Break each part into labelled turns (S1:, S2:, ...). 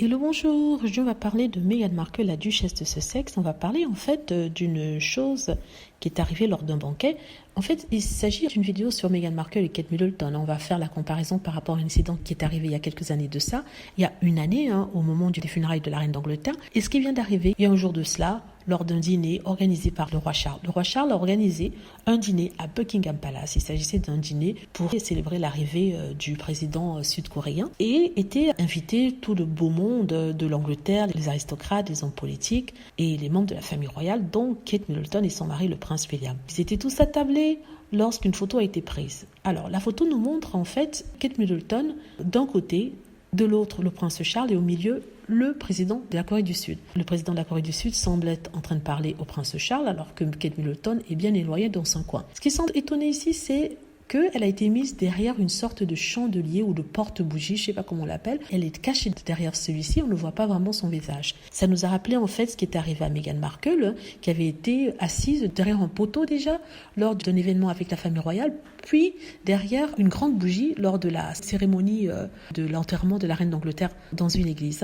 S1: Hello, bonjour. Aujourd'hui, on va parler de Meghan Markle, la duchesse de Sussex. On va parler en fait d'une chose qui est arrivée lors d'un banquet. En fait, il s'agit d'une vidéo sur Meghan Markle et Kate Middleton. On va faire la comparaison par rapport à un incident qui est arrivé il y a quelques années de ça. Il y a une année, au moment des funérailles de la reine d'Angleterre. Et ce qui vient d'arriver, il y a un jour de cela, lors d'un dîner organisé par le roi Charles. Le roi Charles a organisé un dîner à Buckingham Palace. Il s'agissait d'un dîner pour célébrer l'arrivée du président sud-coréen et était invité tout le beau monde de l'Angleterre, les aristocrates, les hommes politiques et les membres de la famille royale, dont Kate Middleton et son mari, le prince William. Ils étaient tous attablés lorsqu'une photo a été prise. Alors, la photo nous montre en fait Kate Middleton d'un côté, de l'autre, le prince Charles, et au milieu, le président de la Corée du Sud. Le président de la Corée du Sud semble être en train de parler au prince Charles, alors que Kate Middleton est bien éloignée dans son coin. Ce qui semble étonné ici, c'est qu'elle a été mise derrière une sorte de chandelier ou de porte-bougie, je ne sais pas comment on l'appelle. Elle est cachée derrière celui-ci, on ne voit pas vraiment son visage. Ça nous a rappelé en fait ce qui est arrivé à Meghan Markle, qui avait été assise derrière un poteau déjà, lors d'un événement avec la famille royale, puis derrière une grande bougie lors de la cérémonie de l'enterrement de la reine d'Angleterre dans une église.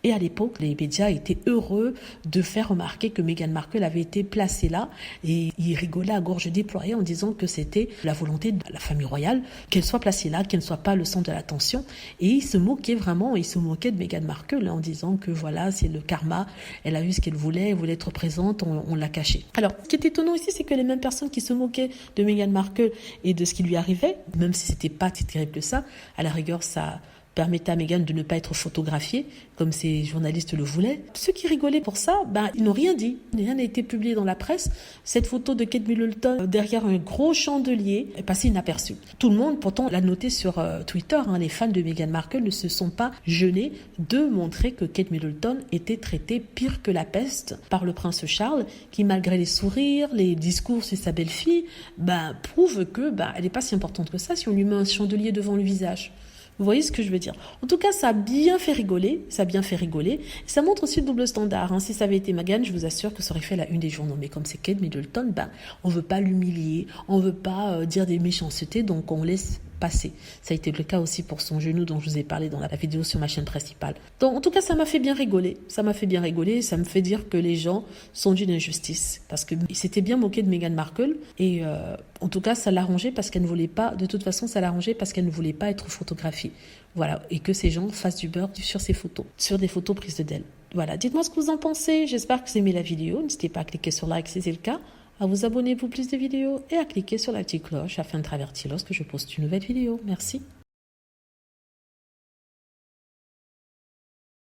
S1: Et à l'époque, les médias étaient heureux de faire remarquer que Meghan Markle avait été placée là, et ils rigolaient à gorge déployée en disant que c'était la volonté de la famille royale qu'elle soit placée là, qu'elle ne soit pas le centre de l'attention. Et ils se moquaient vraiment, ils se moquaient de Meghan Markle en disant que voilà, c'est le karma, elle a eu ce qu'elle voulait être présente, on l'a cachée. Alors, ce qui est étonnant ici, c'est que les mêmes personnes qui se moquaient de Meghan Markle et de ce qui lui arrivait, même si c'était pas si terrible que ça, à la rigueur, ça permettait à Meghan de ne pas être photographiée, comme ces journalistes le voulaient. Ceux qui rigolaient pour ça, ils n'ont rien dit. Rien n'a été publié dans la presse. Cette photo de Kate Middleton derrière un gros chandelier est passée inaperçue. Tout le monde, pourtant, l'a noté sur Twitter. Les fans de Meghan Markle ne se sont pas gênés de montrer que Kate Middleton était traitée pire que la peste par le prince Charles, qui, malgré les sourires, les discours sur sa belle-fille, prouve que elle n'est pas si importante que ça si on lui met un chandelier devant le visage. Vous voyez ce que je veux dire? En tout cas, ça a bien fait rigoler. Ça montre aussi le double standard. Si ça avait été Meghan, je vous assure que ça aurait fait la une des journaux. Mais comme c'est Kate Middleton, on veut pas l'humilier, on veut pas dire des méchancetés, donc on laisse passer. Ça a été le cas aussi pour son genou dont je vous ai parlé dans la vidéo sur ma chaîne principale. Donc, en tout cas, ça m'a fait bien rigoler. Ça me fait dire que les gens sont d'une injustice. Parce qu'ils s'étaient bien moqués de Meghan Markle. Et en tout cas, ça l'arrangeait parce qu'elle ne voulait pas, de toute façon, ça l'arrangeait parce qu'elle ne voulait pas être photographiée. Voilà. Et que ces gens fassent du beurre sur ces photos, sur des photos prises d'elle. Voilà. Dites-moi ce que vous en pensez. J'espère que vous aimez la vidéo. N'hésitez pas à cliquer sur like si c'est le cas, à vous abonner pour plus de vidéos et à cliquer sur la petite cloche afin de être averti lorsque je poste une nouvelle vidéo. Merci.